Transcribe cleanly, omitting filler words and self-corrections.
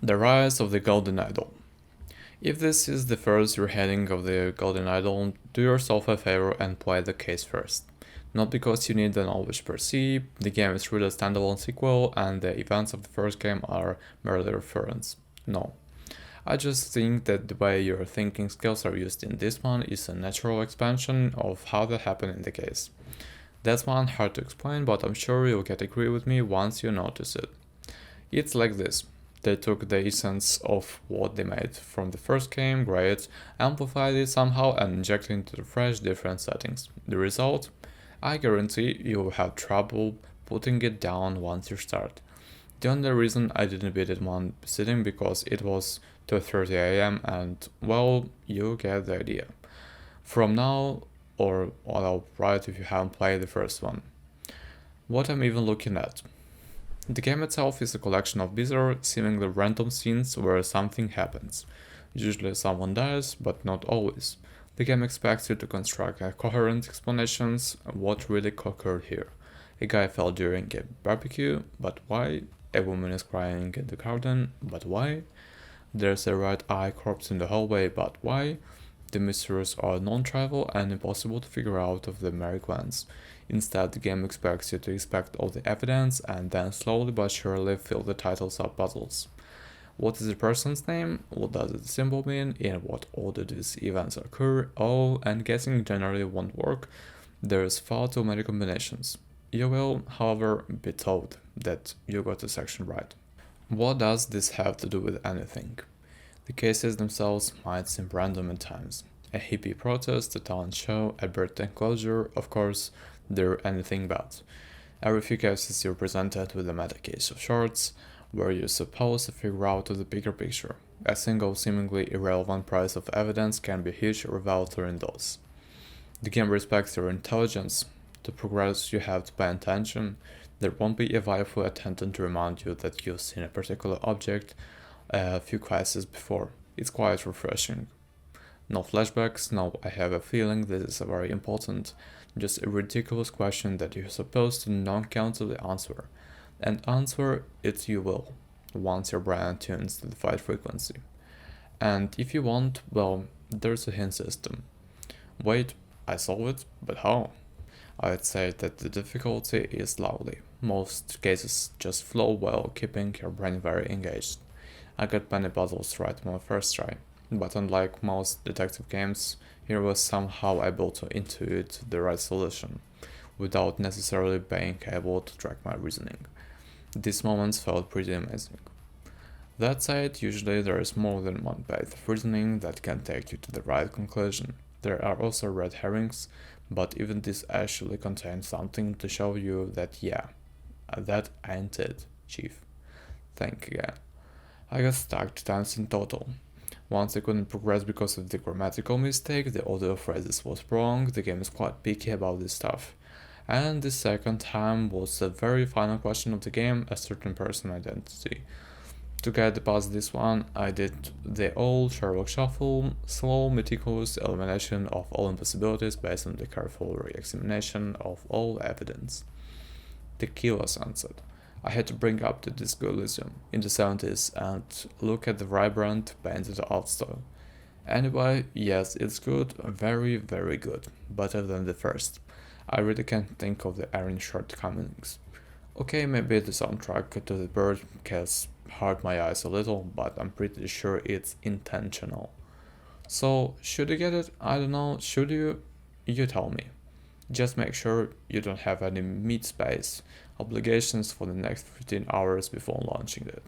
The Rise of the Golden Idol. If this is the first reheading of the Golden Idol, do yourself a favor and play the case first. Not because you need the knowledge per se, the game is really a standalone sequel and the events of the first game are merely reference. No. I just think that the way your thinking skills are used in this one is a natural expansion of how that happened in the case. That's one hard to explain, but I'm sure you'll get agree with me once you notice it. It's like this. They took the essence of what they made from the first game, great, amplified it somehow and injected it into the fresh, different settings. The result? I guarantee you will have trouble putting it down once you start. The only reason I didn't beat it one sitting because it was 2:30 AM and, well, you get the idea. From now, or I'll write if you haven't played the first one. What I'm even looking at. The game itself is a collection of bizarre, seemingly random scenes where something happens. Usually someone dies, but not always. The game expects you to construct a coherent explanations of what really occurred here. A guy fell during a barbecue, but why? A woman is crying in the garden, but why? There's a right eye corpse in the hallway, but why? The mysteries are non-trivial and impossible to figure out of the merry glance. Instead, the game expects you to expect all the evidence and then slowly but surely fill the titles of puzzles. What is the person's name? What does the symbol mean? In what order these events occur? Oh, and guessing generally won't work. There's far too many combinations. You will, however, be told that you got the section right. What does this have to do with anything? The cases themselves might seem random at times. A hippie protest, a talent show, a birthday enclosure, of course, they're anything but. Every few cases you're presented with a meta case of sorts, where you're supposed to figure out the bigger picture. A single seemingly irrelevant piece of evidence can be a huge revelatory in those. The game respects your intelligence. To progress you have to pay attention. There won't be a viable attendant to remind you that you've seen a particular object a few classes before. It's quite refreshing. No flashbacks, no I have a feeling this is a very important, just a ridiculous question that you're supposed to non-countably answer. And answer it you will, once your brain tunes to the fight frequency. And if you want, well, there's a hint system. Wait, I solved it, but how? I'd say that the difficulty is lovely. Most cases just flow well, keeping your brain very engaged. I got many puzzles right on my first try, but unlike most detective games, here was somehow able to intuit the right solution, without necessarily being able to track my reasoning. These moments felt pretty amazing. That said, usually there is more than one path of reasoning that can take you to the right conclusion. There are also red herrings, but even this actually contains something to show you that yeah, that ain't it, chief. Thank you again. I got stuck 2 times in total. Once I couldn't progress because of the grammatical mistake, the order of phrases was wrong, the game is quite picky about this stuff. And the second time was the very final question of the game, a certain person identity. To get past this one, I did the old Sherlock shuffle, slow, meticulous elimination of all impossibilities based on the careful re-examination of all evidence. The key was answered. I had to bring up the Disco Elysium in the 70s and look at the vibrant, painted art style. Anyway, yes, it's good, very, very good, better than the first. I really can't think of the any shortcomings. Okay, maybe the soundtrack to the bird has hurt my eyes a little, but I'm pretty sure it's intentional. So, should you get it? I don't know, should you? You tell me. Just make sure you don't have any mid space obligations for the next 15 hours before launching it.